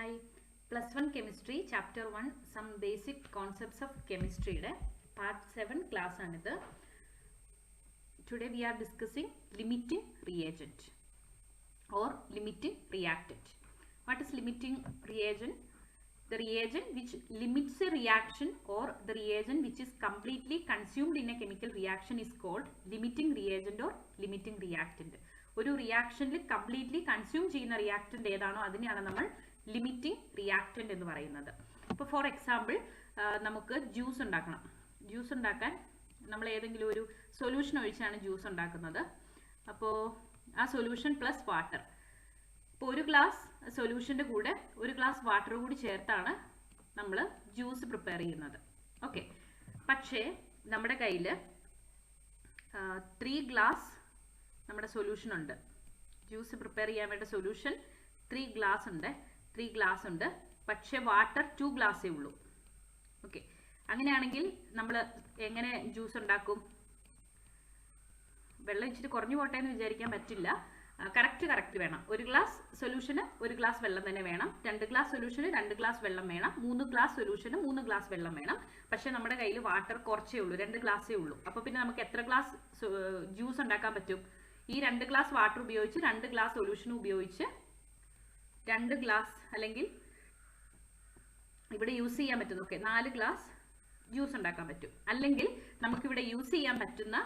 Hi, +1 Chemistry, Chapter 1, some basic concepts of chemistry, Part 7 class. Today we are discussing limiting reagent or limiting reactant. What is limiting reagent? The reagent which limits a reaction or the reagent which is completely consumed in a chemical reaction is called limiting reagent or limiting reactant. ഒരു റിയാക്ഷനിൽ completely consume ചെയ്യുന്ന reactant ഏതാണോ അതിനെയാണ് നമ്മൾ limiting reactant എന്ന് പറയുന്നത്. ഇപ്പോൾ for example നമുക്ക് juice ഉണ്ടാക്കണം. ജ്യൂസ് ഉണ്ടാക്കാൻ നമ്മൾ ഏതെങ്കിലും ഒരു സൊല്യൂഷൻ ഒഴിച്ചാണ് ജ്യൂസ് ഉണ്ടാക്കുന്നത്. അപ്പോൾ ആ സൊല്യൂഷൻ പ്ലസ് വാട്ടർ. ഇപ്പോൾ ഒരു ഗ്ലാസ് സൊല്യൂഷൻ്റെ കൂടെ ഒരു ഗ്ലാസ് വാട്ടർ കൂടി ചേർത്താണ് നമ്മൾ ജ്യൂസ് പ്രിപ്പയർ ചെയ്യുന്നത്. ഓക്കെ, പക്ഷേ നമ്മുടെ കയ്യിൽ 3 ഗ്ലാസ് നമ്മുടെ സൊല്യൂഷൻ ഉണ്ട്. ജ്യൂസ് പ്രിപ്പയർ ചെയ്യാൻ വേണ്ട സൊല്യൂഷൻ 3 ഗ്ലാസ് ഉണ്ട്. പക്ഷേ വാട്ടർ 2 ഗ്ലാസ്സേ ഉള്ളൂ. ഓക്കെ, അങ്ങനെയാണെങ്കിൽ നമ്മൾ എങ്ങനെ ജ്യൂസ് ഉണ്ടാക്കും? വെള്ളം ഇച്ചിരി കുറഞ്ഞു പോട്ടെ എന്ന് വിചാരിക്കാൻ പറ്റില്ല. കറക്റ്റ് വേണം. 1 ഗ്ലാസ് സൊല്യൂഷന് 1 ഗ്ലാസ് വെള്ളം തന്നെ വേണം. 2 ഗ്ലാസ് സൊല്യൂഷന് 2 ഗ്ലാസ് വെള്ളം വേണം. 3 ഗ്ലാസ് സൊല്യൂഷന് 3 ഗ്ലാസ് വെള്ളം വേണം. പക്ഷെ നമ്മുടെ കയ്യിൽ വാട്ടർ കുറച്ചേ ഉള്ളൂ, 2 ഗ്ലാസ്സേ ഉള്ളൂ. അപ്പോൾ പിന്നെ നമുക്ക് എത്ര ഗ്ലാസ് ജ്യൂസ് ഉണ്ടാക്കാൻ പറ്റും? ഈ 2 ഗ്ലാസ് വാട്ടർ ഉപയോഗിച്ച് 2 ഗ്ലാസ് സൊല്യൂഷൻ ഉപയോഗിച്ച് 2 ഗ്ലാസ് അല്ലെങ്കിൽ ഇവിടെ യൂസ് ചെയ്യാൻ പറ്റുന്ന 4 ഗ്ലാസ് ജ്യൂസ് ഉണ്ടാക്കാൻ പറ്റും. അല്ലെങ്കിൽ നമുക്കിവിടെ യൂസ് ചെയ്യാൻ പറ്റുന്ന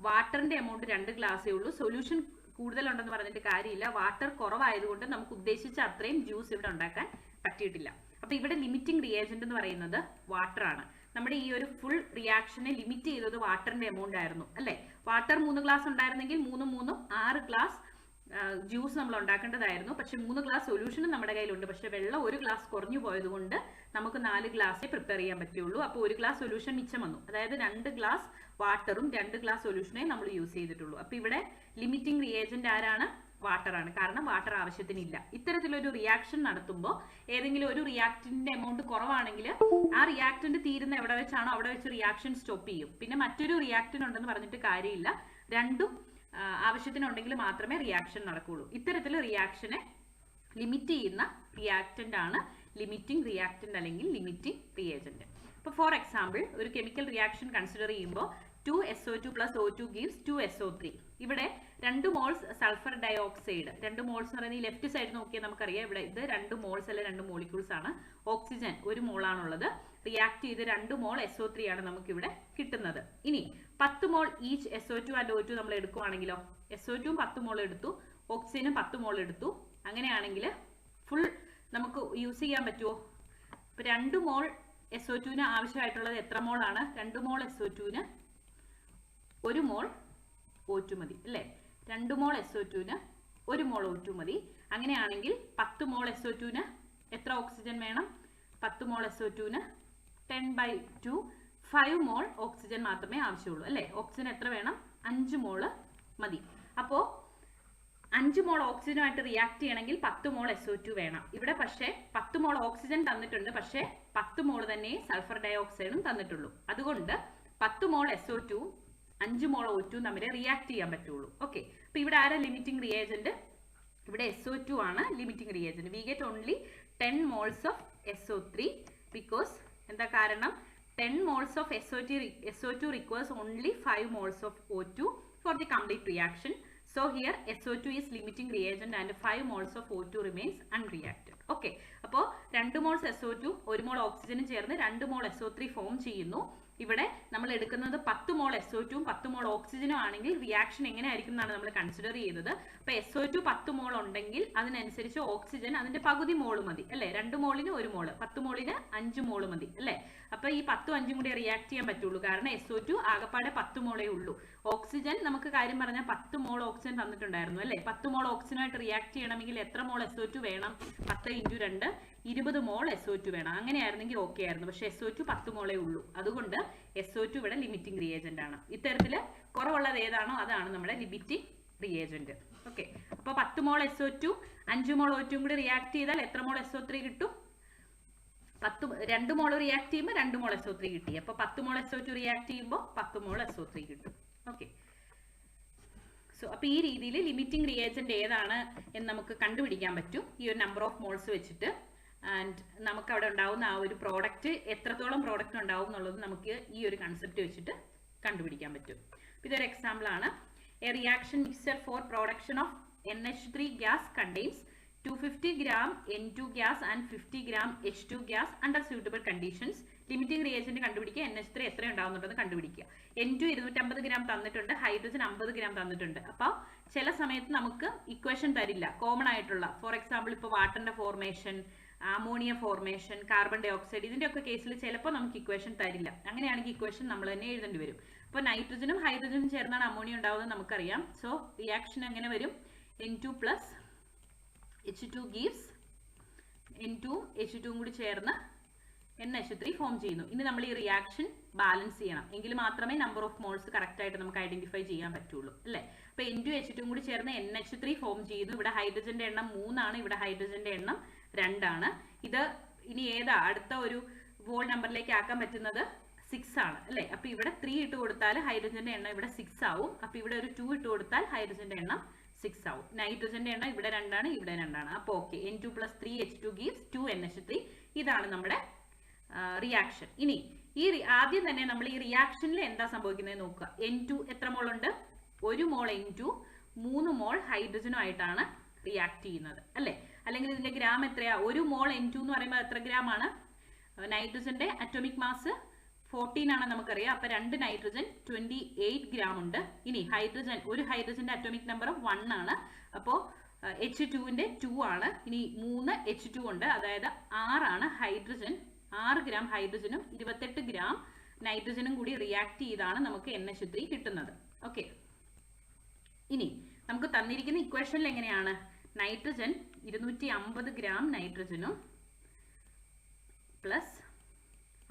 വാട്ടറിന്റെ എമൗണ്ട് 2 ഗ്ലാസ്സേ ഉള്ളൂ. സൊല്യൂഷൻ കൂടുതലുണ്ടെന്ന് പറഞ്ഞിട്ട് കാര്യമില്ല. വാട്ടർ കുറവായതുകൊണ്ട് നമുക്ക് ഉദ്ദേശിച്ച അത്രയും ജ്യൂസ് ഇവിടെ ഉണ്ടാക്കാൻ പറ്റിയിട്ടില്ല. അപ്പോൾ ഇവിടെ ലിമിറ്റിംഗ് റിയേജന്റ് എന്ന് പറയുന്നത് വാട്ടർ ആണ്. നമ്മുടെ ഈ ഒരു ഫുൾ റിയാക്ഷനെ ലിമിറ്റ് ചെയ്തത് വാട്ടറിന്റെ എമൗണ്ട് ആയിരുന്നു, അല്ലേ? വാട്ടർ 3 ഗ്ലാസ് ഉണ്ടായിരുന്നെങ്കിൽ 3 6 ഗ്ലാസ് ജ്യൂസ് നമ്മൾ ഉണ്ടാക്കേണ്ടതായിരുന്നു. പക്ഷെ 3 ഗ്ലാസ് സൊല്യൂഷനും നമ്മുടെ കയ്യിലുണ്ട്. പക്ഷെ വെള്ളം 1 ഗ്ലാസ് കുറഞ്ഞു പോയതുകൊണ്ട് നമുക്ക് 4 ഗ്ലാസ്സേ പ്രിപ്പയർ ചെയ്യാൻ പറ്റുള്ളൂ. അപ്പോൾ 1 ഗ്ലാസ് സൊല്യൂഷൻ മിച്ചം വന്നു. അതായത് 2 ഗ്ലാസ് വാട്ടറും 2 ഗ്ലാസ് സൊല്യൂഷനെ നമ്മൾ യൂസ് ചെയ്തിട്ടുള്ളൂ. അപ്പോൾ ഇവിടെ ലിമിറ്റിംഗ് റിയേജന്റ് ആരാണ്? വാട്ടർ ആണ്. കാരണം വാട്ടർ ആവശ്യത്തിനില്ല. ഇത്തരത്തിലൊരു റിയാക്ഷൻ നടത്തുമ്പോൾ ഏതെങ്കിലും ഒരു റിയാക്റ്റന്റിന്റെ എമൗണ്ട് കുറവാണെങ്കിൽ ആ റിയാക്റ്റന്റ് തീരുന്ന എവിടെ വെച്ചാണോ അവിടെ വെച്ച് റിയാക്ഷൻ സ്റ്റോപ്പ് ചെയ്യും. പിന്നെ മറ്റൊരു റിയാക്റ്റന്റ് ഉണ്ടെന്ന് പറഞ്ഞിട്ട് കാര്യമില്ല. രണ്ടും ആവശ്യത്തിനുണ്ടെങ്കിൽ മാത്രമേ റിയാക്ഷൻ നടക്കുകയുള്ളൂ. ഇത്തരത്തിൽ റിയാക്ഷനെ ലിമിറ്റ് ചെയ്യുന്ന റിയാക്റ്റന്റ് ആണ് ലിമിറ്റിംഗ് റിയാക്റ്റന്റ് അല്ലെങ്കിൽ ലിമിറ്റിംഗ് റിയേജന്റ്. ഇപ്പോൾ ഫോർ എക്സാമ്പിൾ ഒരു കെമിക്കൽ റിയാക്ഷൻ കൺസിഡർ ചെയ്യുമ്പോൾ 2SO2 + O2 gives 2SO3. ഇവിടെ 2 moles sulphur dioxide, 2 moles എന്ന് പറയുന്നത് ഈ ലെഫ്റ്റ് സൈഡ് നോക്കിയാൽ നമുക്കറിയാം ഇവിടെ ഇത് 2 മോൾസ് അല്ലെ 2 മോളിക്യൂൾസ് ആണ്. ഓക്സിജൻ 1 മോളാണുള്ളത്. റിയാക്ട് ചെയ്ത് 2 മോൾ SO3 ആണ് നമുക്കിവിടെ കിട്ടുന്നത്. ഇനി 10 മോൾ ഈച്ച് SO2 ആൻഡ് O2 നമ്മൾ എടുക്കുകയാണെങ്കിലോ, SO2 10 മോൾ എടുത്തു, ഓക്സിജനും 10 മോൾ എടുത്തു. അങ്ങനെയാണെങ്കിൽ ഫുൾ നമുക്ക് യൂസ് ചെയ്യാൻ പറ്റുമോ? ഇപ്പം 2 മോൾ SO2ന് ആവശ്യമായിട്ടുള്ളത് എത്ര മോളാണ്? 2 മോൾ SO2ന് 1 മോൾ O2 മതി, അല്ലേ? 2 മോൾ SO2ന് 1 മോൾ O2 മതി. അങ്ങനെയാണെങ്കിൽ 10 മോൾ SO2ന് എത്ര ഓക്സിജൻ വേണം? 10 മോൾ SO2ന് 10/2 5 മോൾ ഓക്സിജൻ മാത്രമേ ആവശ്യമുള്ളൂ, അല്ലേ? ഓക്സിജൻ എത്ര വേണം? 5 മോള് മതി. അപ്പോൾ 5 മോൾ ഓക്സിജനുമായിട്ട് റിയാക്ട് ചെയ്യണമെങ്കിൽ 10 മോൾ SO2 വേണം. ഇവിടെ പക്ഷേ 10 മോൾ ഓക്സിജൻ തന്നിട്ടുണ്ട്, പക്ഷേ 10 മോൾ തന്നെ സൾഫർ ഡൈ ഓക്സൈഡും തന്നിട്ടുള്ളൂ. അതുകൊണ്ട് 10 മോൾ SO2 5 മോൾ O2 തമ്മിൽ റിയാക്ട് ചെയ്യാൻ പറ്റുള്ളൂ. ഓക്കെ, അപ്പോൾ ഇവിടെ ആരാ ലിമിറ്റിംഗ് റിയേജന്റ്? ഇവിടെ SO2 ആണ് limiting reagent. We get only 10 moles of SO3 because എന്താ കാരണം? 10 moles of SO2 requires only 5 moles of O2 for the complete reaction. So here SO2 is limiting reagent and 5 moles of O2 remains unreacted. Okay, അപ്പോൾ 2 moles SO2 1 മോൾ ഓക്സിജനും ചേർന്ന് 2 മോൾ SO3 form ചെയ്യുന്നു. ഇവിടെ നമ്മൾ എടുക്കുന്നത് 10 മോൾ SO2 10 മോൾ ഓക്സിജനും ആണെങ്കിൽ റിയാക്ഷൻ എങ്ങനെയായിരിക്കും എന്നാണ് നമ്മൾ കൺസിഡർ ചെയ്തത്. അപ്പോൾ SO2 10 മോൾ ഉണ്ടെങ്കിൽ അതിനനുസരിച്ച് ഓക്സിജൻ അതിന്റെ പകുതി മോള് മതി, അല്ലേ? 2 മോളിന് 1 മോള്, 10 മോളിന് 5 മോള് മതി, അല്ലേ? അപ്പോൾ ഈ 10ഉം 5ഉം കൂടി റിയാക്ട് ചെയ്യാൻ പറ്റുള്ളൂ. കാരണം SO2 ആകപ്പാടെ 10 മോളേ ഉള്ളൂ. ഓക്സിജൻ നമുക്ക് കാര്യം പറഞ്ഞാൽ 10 മോൾ ഓക്സിജൻ തന്നിട്ടുണ്ടായിരുന്നു, അല്ലേ? 10 മോൾ ഓക്സിജനുമായിട്ട് റിയാക്ട് ചെയ്യണമെങ്കിൽ എത്ര മോൾ SO2 വേണം? 10 × 2 20 മോൾ SO2 വേണം. അങ്ങനെയായിരുന്നെങ്കിൽ ഓക്കെ ആയിരുന്നു. പക്ഷേ SO2 10 മോളേ ഉള്ളൂ. അതുകൊണ്ട് SO2 ഇവിടെ ലിമിറ്റിംഗ് റിയേജന്റ് ആണ്. ഇത്തരത്തിൽ കുറവുള്ളത് ഏതാണോ അതാണ് നമ്മുടെ ലിമിറ്റിംഗ് റിയേജന്റ്. ഓക്കെ, അപ്പോൾ 10 മോൾ SO2 5 മോൾ O2 കൂടി റിയാക്ട് ചെയ്താൽ എത്ര മോൾ SO3 കിട്ടും? 2 മോൾ റിയാക്ട് ചെയ്യുമ്പോൾ 2 മോൾ SO3 കിട്ടി. അപ്പോൾ 10 മോൾ SO2 റിയാക്ട് ചെയ്യുമ്പോൾ 10 മോൾ SO3 കിട്ടും. ഓക്കെ, സോ അപ്പോൾ ഈ രീതിയിൽ ലിമിറ്റിംഗ് റിയേജന്റ് ഏതാണ് എന്ന് നമുക്ക് കണ്ടുപിടിക്കാൻ പറ്റും ഈ ഒരു നമ്പർ ഓഫ് മോൾസ് വെച്ചിട്ട്. ആൻഡ് നമുക്ക് അവിടെ ഉണ്ടാവുന്ന ആ ഒരു പ്രോഡക്റ്റ് എത്രത്തോളം പ്രോഡക്റ്റ് ഉണ്ടാവും എന്നുള്ളത് നമുക്ക് ഈ ഒരു കൺസെപ്റ്റ് വെച്ചിട്ട് കണ്ടുപിടിക്കാൻ പറ്റും. ഇതൊരു എക്സാമ്പിൾ ആണ്. A reaction mixer for production of NH3 gas contains 250 gram N2 gas and 50 gram H2 gas under suitable conditions. Limiting reagent കണ്ടുപിടിക്കുക, NH3 എത്ര ഉണ്ടാവുന്നുണ്ടെന്ന് കണ്ടുപിടിക്കുക. N2 250 ഗ്രാം തന്നിട്ടുണ്ട്, ഹൈഡ്രജൻ 50 ഗ്രാം തന്നിട്ടുണ്ട്. അപ്പോൾ ചില സമയത്ത് നമുക്ക് ഇക്വേഷൻ തരില്ല കോമൺ ആയിട്ടുള്ള. ഫോർ എക്സാമ്പിൾ ഇപ്പോൾ വാട്ടറിന്റെ formation, ammonia formation, carbon dioxide, ഇതിന്റെ ഒക്കെ കേസിൽ ചിലപ്പോൾ നമുക്ക് ഇക്വേഷൻ തരില്ല. അങ്ങനെയാണെങ്കിൽ ഇക്വേഷൻ നമ്മൾ തന്നെ എഴുതേണ്ടി വരും. അപ്പോൾ നൈട്രജനും ഹൈഡ്രജനും ചേർന്നാണ് അമോണിയ ഉണ്ടാവുന്നത് നമുക്കറിയാം. സോ റിയാക്ഷൻ എങ്ങനെ വരും? N2 plus H2 gives N2 H2 കൂടി ചേർന്ന് NH3 ഫോം ചെയ്യുന്നു. ഇനി നമ്മൾ ഈ റിയാക്ഷൻ ബാലൻസ് ചെയ്യണം, എങ്കിൽ മാത്രമേ നമ്പർ ഓഫ് മോൾസ് കറക്റ്റ് ആയിട്ട് നമുക്ക് ഐഡന്റിഫൈ ചെയ്യാൻ പറ്റുള്ളൂ അല്ലേ. അപ്പോൾ N2 H2 കൂടി ചേർന്ന് NH3 ഫോം ചെയ്യുന്നു. ഇവിടെ ഹൈഡ്രജന്റെ എണ്ണം 3 ആണ്, ഇവിടെ ഹൈഡ്രജന്റെ എണ്ണം 2 ആണ്. ഇത് ഇനി ഏതാ അടുത്ത ഒരു വോൾ നമ്പറിലേക്ക് ആക്കാൻ പറ്റുന്നത്? 6 ആണ് അല്ലേ. അപ്പോൾ ഇവിടെ 3 ഇട്ട് കൊടുത്താൽ ഹൈഡ്രജന്റെ എണ്ണം ഇവിടെ 6 ആവും. അപ്പോൾ ഇവിടെ ഒരു 2 ഇട്ട് കൊടുത്താൽ ഹൈഡ്രജന്റെ എണ്ണം 6 ആവും. നൈട്രജന്റെ എണ്ണം ഇവിടെ 2 ആണ്, ഇവിടെ 2 ആണ്. അപ്പോൾ okay, N2 plus 3 H2 gives 2 NH3. ഇതാണ് നമ്മുടെ റിയാക്ഷൻ. ഇനി ഈ ആദ്യം തന്നെ നമ്മൾ ഈ റിയാക്ഷനിൽ എന്താ സംഭവിക്കുന്നത് നോക്കുക. N2 എത്ര മോൾ ഉണ്ട്? 1 മോൾ N2 3 മോൾ ഹൈഡ്രജനുമായിട്ടാണ് റിയാക്ട് ചെയ്യുന്നത് അല്ലേ. അല്ലെങ്കിൽ ഇതിന്റെ ഗ്രാം എത്രയാ? 1 മോൾ N2 എന്ന് പറയുമ്പോൾ എത്ര ഗ്രാം ആണ്? നൈട്രജന്റെ അറ്റോമിക് മാസ് 14 ആണ് നമുക്കറിയാം. അപ്പൊ 2 നൈട്രജൻ 28 ഗ്രാം ഉണ്ട്. ഇനി ഹൈഡ്രജൻ, ഒരു ഹൈഡ്രജന്റെ അറ്റോമിക് നമ്പർ 1 ആണ്. അപ്പോൾ H2ന്റെ 2 ആണ്. ഇനി 3 H2 ഉണ്ട്, അതായത് 6 ആണ് ഹൈഡ്രജൻ. 6 ഗ്രാം ഹൈഡ്രജനും 28 ഗ്രാം നൈട്രജനും കൂടി റിയാക്ട് ചെയ്താണ് നമുക്ക് NH3 കിട്ടുന്നത്. ഓക്കെ, ഇനി നമുക്ക് തന്നിരിക്കുന്ന ഇക്വേഷനിൽ എങ്ങനെയാണ്? നൈട്രജൻ 250 ഗ്രാം നൈട്രജനും പ്ലസ്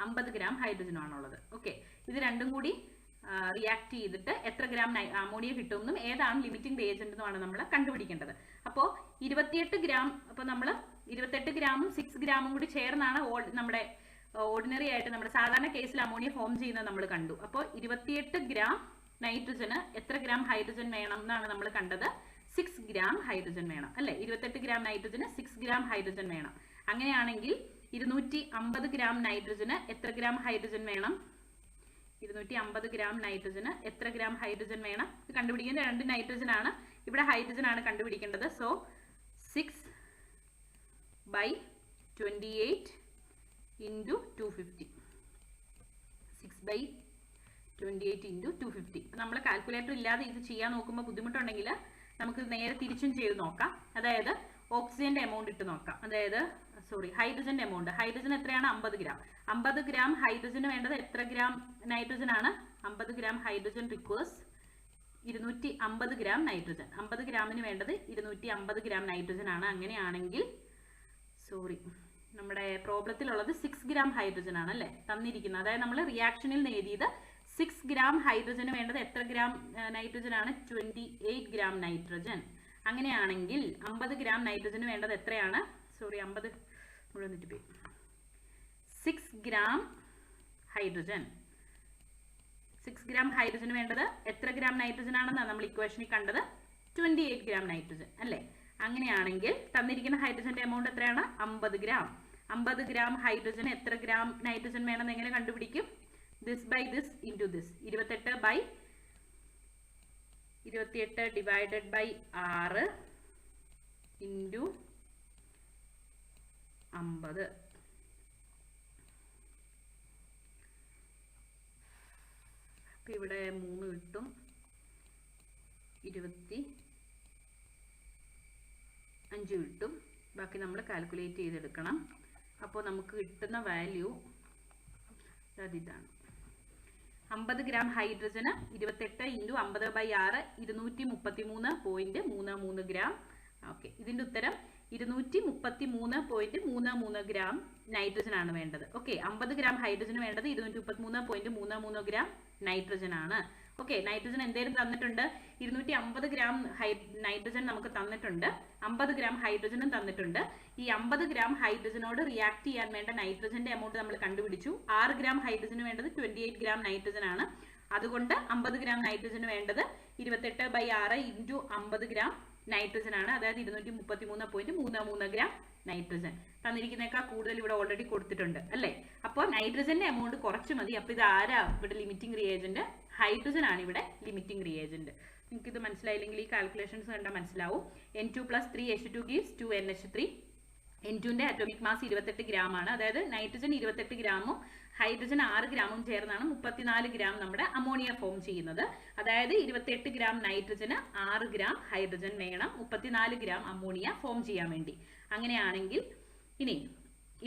50 ഗ്രാം ഹൈഡ്രജനും ആണുള്ളത്. ഓക്കെ, ഇത് രണ്ടും കൂടി റിയാക്ട് ചെയ്തിട്ട് എത്ര ഗ്രാം അമോണിയ കിട്ടുമെന്നും ഏതാണ് ലിമിറ്റിംഗ് റിയേജന്റ് എന്നുമാണ് നമ്മൾ കണ്ടുപിടിക്കേണ്ടത്. അപ്പോൾ 28 ഗ്രാം, അപ്പോൾ നമ്മൾ 28 ഗ്രാമും 6 ഗ്രാമും കൂടി ചേർന്നാണ് നമ്മുടെ ഓർഡിനറി ആയിട്ട് നമ്മുടെ സാധാരണ കേസിൽ അമോണിയ ഫോം ചെയ്യുന്നത് നമ്മൾ കണ്ടു. അപ്പോൾ 28 ഗ്രാം നൈട്രജന് എത്ര ഗ്രാം ഹൈഡ്രജൻ വേണം എന്നാണ് നമ്മൾ കണ്ടത്? 6 ഗ്രാം ഹൈഡ്രജൻ വേണം അല്ലേ. 28 ഗ്രാം നൈട്രജന് 6 ഗ്രാം ഹൈഡ്രജൻ വേണം. അങ്ങനെയാണെങ്കിൽ 250 ഗ്രാം നൈട്രജന് എത്ര ഗ്രാം ഹൈഡ്രജൻ വേണം? 250 ഗ്രാം നൈട്രജന് എത്ര ഗ്രാം ഹൈഡ്രജൻ വേണം? ഇത് കണ്ടുപിടിക്കുന്നത് 2 നൈട്രജൻ ആണ്, ഇവിടെ ഹൈഡ്രജൻ ആണ് കണ്ടുപിടിക്കേണ്ടത്. So 6/28 into 250. 6/28 into 250. നമ്മൾ കാൽക്കുലേറ്റർ ഇല്ലാതെ ഇത് ചെയ്യാൻ നോക്കുമ്പോൾ ബുദ്ധിമുട്ടുണ്ടെങ്കിൽ നമുക്ക് നേരെ തിരിച്ചും ചെയ്ത് നോക്കാം. അതായത് ഓക്സിജന്റെ എമൗണ്ട് ഇട്ട് നോക്കാം. അതായത് ഹൈഡ്രജന്റെ എമൗണ്ട്. ഹൈഡ്രജൻ എത്രയാണ്? 50 ഗ്രാം. 50 ഗ്രാം ഹൈഡ്രജന് വേണ്ടത് എത്ര ഗ്രാം നൈട്രജൻ ആണ്? 50 gram hydrogen requires 250 gram nitrogen. 50 ഗ്രാമിന് വേണ്ടത് 250 ഗ്രാം നൈട്രജൻ ആണ്. അങ്ങനെയാണെങ്കിൽ നമ്മുടെ പ്രോബ്ലത്തിലുള്ളത് 6 ഗ്രാം ഹൈഡ്രജൻ ആണ് അല്ലേ തന്നിരിക്കുന്നത്. അതായത് നമ്മൾ റിയാക്ഷനിൽ എഴുതിയത് 6 ഗ്രാം ഹൈഡ്രജന് വേണ്ടത് എത്ര ഗ്രാം നൈട്രജൻ ആണ്? 28 ഗ്രാം നൈട്രജൻ. അങ്ങനെയാണെങ്കിൽ 50 ഗ്രാം നൈട്രജന് വേണ്ടത് എത്രയാണ്? 50 മുഴുവൻ 6 ഗ്രാം ഹൈഡ്രജൻ. 6 ഗ്രാം ഹൈഡ്രജന് വേണ്ടത് എത്ര ഗ്രാം നൈട്രജൻ ആണെന്നാണ് നമ്മൾ ഇക്വേഷനിൽ കണ്ടത്? 28 ഗ്രാം നൈട്രജൻ അല്ലേ. അങ്ങനെയാണെങ്കിൽ തന്നിരിക്കുന്ന ഹൈഡ്രജന്റെ എമൗണ്ട് എത്രയാണ്? 50 ഗ്രാം. 50 ഗ്രാം ഹൈഡ്രജന് എത്ര ഗ്രാം നൈട്രജൻ വേണമെന്ന് എങ്ങനെ കണ്ടുപിടിക്കും? This by this into this. 28 divided by 6 into 50. അപ്പം ഇവിടെ 3 കിട്ടും. 25 കിട്ടും. ബാക്കി നമ്മൾ കാൽക്കുലേറ്റ് ചെയ്തെടുക്കണം. അപ്പോൾ നമുക്ക് കിട്ടുന്ന വാല്യൂ ഇതാണ്. 50 ഗ്രാം ഹൈഡ്രജന് 28 ഇൻറ്റു 50/6 233.33 ഗ്രാം. ഓക്കെ, ഇതിൻ്റെ ഉത്തരം 233.33 ഗ്രാം നൈട്രജൻ ആണ് വേണ്ടത്. ഓക്കെ, 50 ഗ്രാം ഹൈഡ്രജന് വേണ്ടത് 233.33 ഗ്രാം നൈട്രജൻ ആണ്. ഓക്കെ, നൈട്രജൻ എന്തേലും തന്നിട്ടുണ്ട്? 250 ഗ്രാം നൈട്രജൻ നമുക്ക് തന്നിട്ടുണ്ട്, 50 ഗ്രാം ഹൈഡ്രജനും തന്നിട്ടുണ്ട്. ഈ 50 ഗ്രാം ഹൈഡ്രജനോട് റിയാക്ട് ചെയ്യാൻ വേണ്ട നൈട്രജന്റെ എമൗണ്ട് നമ്മൾ കണ്ടുപിടിച്ചു. 6 ഗ്രാം ഹൈഡ്രജന് വേണ്ടത് 28 ഗ്രാം നൈട്രജൻ ആണ്. അതുകൊണ്ട് 50 ഗ്രാം നൈട്രജന് വേണ്ടത് 28/6 ഇൻറ്റു 50 ഗ്രാം നൈട്രജൻ ആണ്, അതായത് 233.33 ഗ്രാം നൈട്രജൻ. തന്നിരിക്കുന്നേക്കാൾ കൂടുതൽ ഇവിടെ ഓൾറെഡി കൊടുത്തിട്ടുണ്ട് അല്ലേ. അപ്പോൾ നൈട്രജന്റെ എമൗണ്ട് കുറച്ച് മതി. അപ്പോൾ ഇത് ആരാ ഇവിടെ ലിമിറ്റിംഗ് റിയേജന്റ്? ഹൈഡ്രജൻ ആണ് ഇവിടെ ലിമിറ്റിംഗ് റിയേജന്റ്. നിങ്ങൾക്ക് ഇത് മനസ്സിലായില്ലെങ്കിൽ ഈ കാൽക്കുലേഷൻസ് കണ്ടാൽ മനസ്സിലാവും. N2 + 3H2 gives 2NH3. N2ന്റെ അറ്റോമിക് മാസ് 28 ഗ്രാം ആണ്, അതായത് നൈട്രജൻ 28 ഗ്രാമും ഹൈഡ്രജൻ 6 ഗ്രാമും ചേർന്നാണ് 34 ഗ്രാം നമ്മുടെ അമോണിയ ഫോം ചെയ്യുന്നത്. അതായത് 28 ഗ്രാം നൈട്രജന് 6 ഗ്രാം ഹൈഡ്രജൻ വേണം 34 ഗ്രാം അമോണിയ ഫോം ചെയ്യാൻ വേണ്ടി. അങ്ങനെയാണെങ്കിൽ ഇനി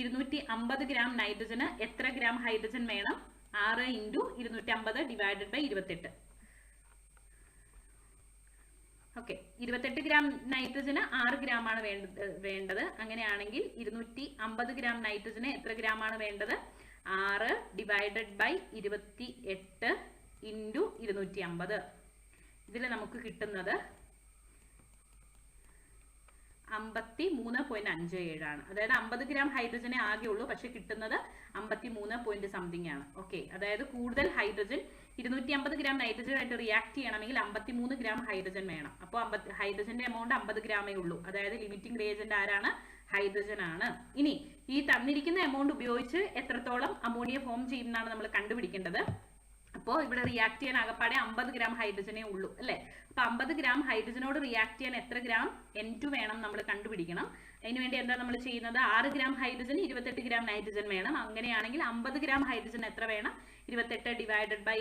250 ഗ്രാം നൈട്രജന് എത്ര ഗ്രാം ഹൈഡ്രജൻ വേണം? 6 × 250 / 28. ഓക്കെ, 28 ഗ്രാം നൈട്രജന് 6 ഗ്രാം ആണ് വേണ്ടത്. അങ്ങനെയാണെങ്കിൽ 250 ഗ്രാം നൈട്രജന് എത്ര ഗ്രാം ആണ് വേണ്ടത്? 6 / 28 × 250. ഇതിൽ നമുക്ക് കിട്ടുന്നത് 53.57 ആണ്. അതായത് 50 ഗ്രാം ഹൈഡ്രജനെ ആകെ ഉള്ളൂ, പക്ഷെ കിട്ടുന്നത് 53 സംതിങ് ആണ്. ഓക്കെ, അതായത് കൂടുതൽ ഹൈഡ്രജൻ 250 ഗ്രാം നൈട്രജൻ ആയിട്ട് റിയാക്ട് ചെയ്യണമെങ്കിൽ 53 ഗ്രാം ഹൈഡ്രജൻ വേണം. അപ്പോൾ ഹൈഡ്രജന്റെ എമൗണ്ട് 50 ഗ്രാമേ ഉള്ളൂ. അതായത് ലിമിറ്റിംഗ് റിയേജന്റ് ആരാണ്? ഹൈഡ്രജൻ ആണ്. ഇനി ഈ തന്നിരിക്കുന്ന എമൗണ്ട് ഉപയോഗിച്ച് എത്രത്തോളം അമോണിയ ഫോം ചെയ്യുന്നതാണ് നമ്മൾ കണ്ടുപിടിക്കേണ്ടത്. അപ്പോൾ ഇവിടെ റിയാക്ട് ചെയ്യാൻ ആകപ്പാടെ 50 ഗ്രാം ഹൈഡ്രജനേ ഉള്ളൂ അല്ലേ. അപ്പൊ 50 ഗ്രാം ഹൈഡ്രജനോട് റിയാക്ട് ചെയ്യാൻ എത്ര ഗ്രാം N2 വേണം നമ്മൾ കണ്ടുപിടിക്കണം. അതിനുവേണ്ടി എന്താ നമ്മൾ ചെയ്യുന്നത്? 6 ഗ്രാം ഹൈഡ്രജൻ 28 ഗ്രാം നൈട്രജൻ വേണം. അങ്ങനെയാണെങ്കിൽ 50 ഗ്രാം ഹൈഡ്രജൻ എത്ര വേണം? 28 / 6 ×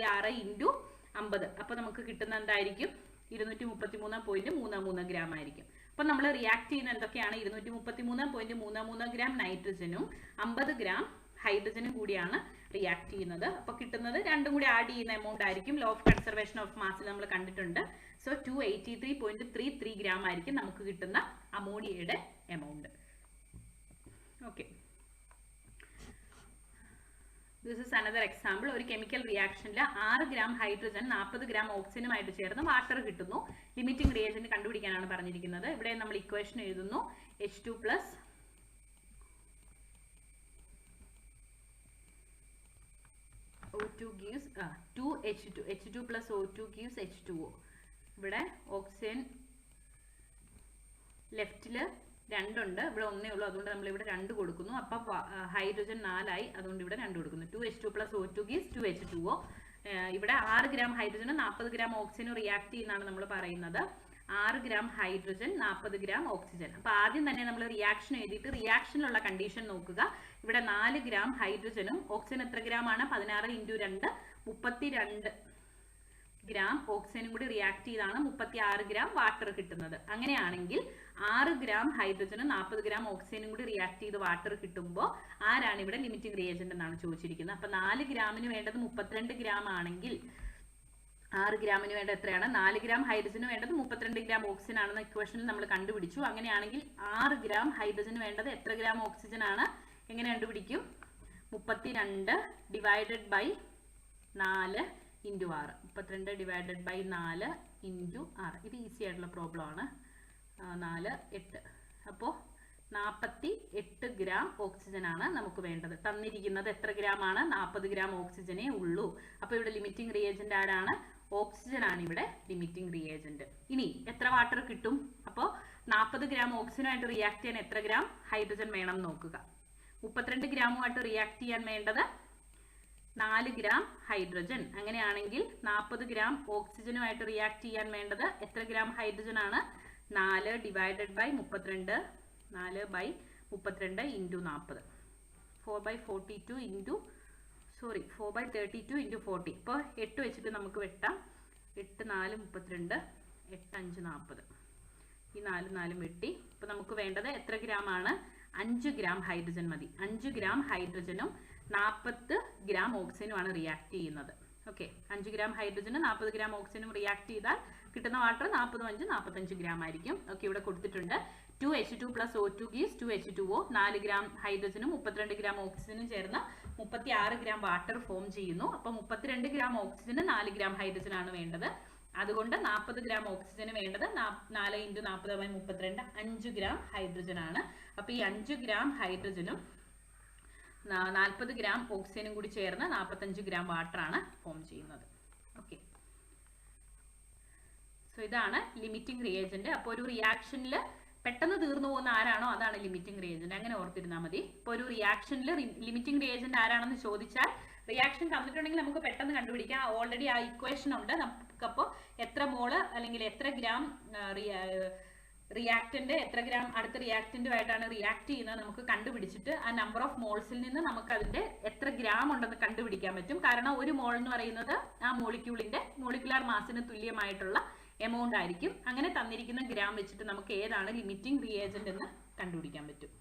50. അപ്പൊ നമുക്ക് കിട്ടുന്ന എന്തായിരിക്കും? 233.33 ഗ്രാം ആയിരിക്കും. അപ്പൊ നമ്മൾ റിയാക്ട് ചെയ്യുന്ന എന്തൊക്കെയാണ്? 233.33 ഗ്രാം നൈട്രജനും 50 ഗ്രാം ഹൈഡ്രജനും കൂടിയാണ് റിയാക്ട് ചെയ്യുന്നത്. അപ്പൊ കിട്ടുന്നത് രണ്ടും കൂടി ആഡ് ചെയ്യുന്ന എമൗണ്ട് ആയിരിക്കും. ലോ ഓഫ് കൺസർവേഷൻ ഓഫ് മാസിൽ നമ്മൾ കണ്ടിട്ടുണ്ട്. സോ 283.33 ഗ്രാം ആയിരിക്കും നമുക്ക് കിട്ടുന്ന അമോണിയയുടെ amount. Okay, this is another example. ഒരു കെമിക്കൽ റിയാക്ഷനിൽ 6 ഗ്രാം ഹൈഡ്രജൻ 40 ഗ്രാം ഓക്സിജനുമായിട്ട് ചേർന്ന് വാട്ടർ കിട്ടുന്നു. ലിമിറ്റിംഗ് റിയേജന്റ് കണ്ടുപിടിക്കാനാണ് പറഞ്ഞിരിക്കുന്നത്. ഇവിടെ നമ്മൾ ഇക്വേഷൻ എഴുതുന്നു. H2 + O2 gives 2H2. H2 + O2 gives H2O. ഇവിടെ ഓക്സിജൻ ലെഫ്റ്റില് 2 ഉണ്ട്, ഇവിടെ 1 ഉള്ളൂ. അതുകൊണ്ട് നമ്മൾ ഇവിടെ 2 കൊടുക്കുന്നു. അപ്പൊ ഹൈഡ്രജൻ 4 ആയി, അതുകൊണ്ട് ഇവിടെ 2 കൊടുക്കുന്നു. 2H2 + O2 gives 2H2O. ഇവിടെ 6 ഗ്രാം ഹൈഡ്രജനും 40 ഗ്രാം ഓക്സിജനും റിയാക്ട് ചെയ്യുന്നതാണ് നമ്മൾ പറയുന്നത്. 6 ഗ്രാം ഹൈഡ്രജൻ 40 ഗ്രാം ഓക്സിജൻ. അപ്പൊ ആദ്യം തന്നെ നമ്മൾ റിയാക്ഷൻ എഴുതിയിട്ട് റിയാക്ഷനിലുള്ള കണ്ടീഷൻ നോക്കുക. ഇവിടെ 4 ഗ്രാം ഹൈഡ്രജനും ഓക്സിജൻ എത്ര ഗ്രാം ആണ്? 16 × 2 32 ഗ്രാം ഓക്സിജനും കൂടി റിയാക്ട് ചെയ്താണ് 36 ഗ്രാം വാട്ടർ കിട്ടുന്നത്. അങ്ങനെയാണെങ്കിൽ 6 ഗ്രാം ഹൈഡ്രജനും 40 ഗ്രാം ഓക്സിജനും കൂടി റിയാക്ട് ചെയ്ത് വാട്ടർ കിട്ടുമ്പോൾ ആരാണ് ഇവിടെ ലിമിറ്റിംഗ് റിയേജന്റ് എന്നാണ് ചോദിച്ചിരിക്കുന്നത്. അപ്പൊ 4 ഗ്രാമിന് വേണ്ടത് 32 ഗ്രാം ആണെങ്കിൽ 6 ഗ്രാമിന് വേണ്ട എത്രയാണ്? 4 ഗ്രാം ഹൈഡ്രജന് വേണ്ടത് 32 ഗ്രാം ഓക്സിജൻ ആണെന്ന് ഇക്വേഷനിൽ നമ്മൾ കണ്ടുപിടിച്ചു. അങ്ങനെയാണെങ്കിൽ 6 ഗ്രാം ഹൈഡ്രജന് വേണ്ടത് എത്ര ഗ്രാം ഓക്സിജൻ ആണ്? എങ്ങനെ കണ്ടുപിടിക്കും? 32 / 4 × 6. 32 / 4 × 6. ഇത് ഈസി ആയിട്ടുള്ള പ്രോബ്ലം ആണ്. 4 8. അപ്പോൾ 48 ഗ്രാം ഓക്സിജൻ ആണ് നമുക്ക് വേണ്ടത്. തന്നിരിക്കുന്നത് എത്ര ഗ്രാം ആണ്? 40 ഗ്രാം ഓക്സിജനേ ഉള്ളൂ. അപ്പൊ ഇവിടെ ലിമിറ്റിംഗ് റിയേജന്റ് ആരാണ്? ഓക്സിജൻ ആണ് ഇവിടെ ലിമിറ്റിംഗ് റിയേജന്റ്. ഇനി എത്ര വാട്ടർ കിട്ടും? അപ്പോൾ 40 ഗ്രാം ഓക്സിജനുമായിട്ട് റിയാക്ട് ചെയ്യാൻ എത്ര ഗ്രാം ഹൈഡ്രജൻ വേണം നോക്കുക. 32 ഗ്രാമുമായിട്ട് റിയാക്ട് ചെയ്യാൻ വേണ്ടത് 4 ഗ്രാം ഹൈഡ്രജൻ. അങ്ങനെയാണെങ്കിൽ 40 ഗ്രാം ഓക്സിജനുമായിട്ട് റിയാക്ട് ചെയ്യാൻ വേണ്ടത് എത്ര ഗ്രാം ഹൈഡ്രജൻ ആണ്? 4 / 32 4 / 32 × 40. 4/32 × 40. ഇപ്പോൾ 8 വെച്ചിട്ട് നമുക്ക് വെട്ടാം. 8 4 32 8 5 40. ഈ 4 വെട്ടി. ഇപ്പൊ നമുക്ക് വേണ്ടത് എത്ര ഗ്രാം ആണ്? 5 ഗ്രാം ഹൈഡ്രജൻ മതി. 5 ഗ്രാം ഹൈഡ്രജനും 40 ഗ്രാം ഓക്സിജനും ആണ് റിയാക്ട് ചെയ്യുന്നത്. ഓക്കെ, 5 ഗ്രാം ഹൈഡ്രജനും 40 ഗ്രാം ഓക്സിജനും റിയാക്ട് ചെയ്താൽ കിട്ടുന്ന വാട്ടർ 45 ഗ്രാം ആയിരിക്കും. ഓക്കെ, ഇവിടെ കൊടുത്തിട്ടുണ്ട്. 2H2 + O2 gives 2H2O. 4 gram ഹൈഡ്രജനും 32 ഗ്രാം ഓക്സിജനും ചേർന്ന് 36 ഗ്രാം വാട്ടർ ഫോം ചെയ്യുന്നു. അപ്പൊ 32 ഗ്രാം ഓക്സിജന് 4 ഗ്രാം ഹൈഡ്രജൻ ആണ് വേണ്ടത്. അതുകൊണ്ട് 40 ഗ്രാം ഓക്സിജന് വേണ്ടത് 4 × 40 / 32 5 ഗ്രാം ഹൈഡ്രജൻ ആണ്. അപ്പൊ ഈ 5 ഗ്രാം ഹൈഡ്രജനും 40 ഗ്രാം ഓക്സിജനും കൂടി ചേർന്ന് 45 ഗ്രാം വാട്ടർ ആണ് ഫോം ചെയ്യുന്നത്. ഓക്കെ, സോ ഇതാണ് ലിമിറ്റിംഗ് റിയേജന്റ്. അപ്പോൾ ഒരു റിയാക്ഷനിൽ പെട്ടെന്ന് തീർന്നു പോകുന്ന ആരാണോ അതാണ് ലിമിറ്റിംഗ് റിയേജന്റ്. അങ്ങനെ ഓർത്തിരുന്നാൽ മതി. ഇപ്പോൾ ഒരു റിയാക്ഷനിൽ ലിമിറ്റിംഗ് റിയേജന്റ് ആരാണെന്ന് ചോദിച്ചാൽ റിയാക്ഷൻ തന്നിട്ടുണ്ടെങ്കിൽ നമുക്ക് പെട്ടെന്ന് കണ്ടുപിടിക്കാം. ഓൾറെഡി ആ ഇക്വേഷൻ ഉണ്ട്. നമുക്കപ്പോൾ എത്ര മോള് അല്ലെങ്കിൽ എത്ര ഗ്രാം റിയാക്ടന്റ് എത്ര ഗ്രാം അടുത്ത റിയാക്ടന്റുമായിട്ടാണ് റിയാക്ട് ചെയ്യുന്നത് നമുക്ക് കണ്ടുപിടിച്ചിട്ട് ആ നമ്പർ ഓഫ് മോൾസിൽ നിന്ന് നമുക്ക് അതിന്റെ എത്ര ഗ്രാം ഉണ്ടെന്ന് കണ്ടുപിടിക്കാൻ പറ്റും. കാരണം ഒരു മോൾ എന്ന് പറയുന്നത് ആ മോളിക്യൂളിന്റെ മോളിക്കുലാർ മാസിന് തുല്യമായിട്ടുള്ള എമൗണ്ട് ആയിരിക്കും. അങ്ങനെ തന്നിരിക്കുന്ന ഗ്രാം വെച്ചിട്ട് നമുക്ക് ഏതാണ് ലിമിറ്റിംഗ് റിയേജന്റ് എന്ന് കണ്ടുപിടിക്കാൻ പറ്റും.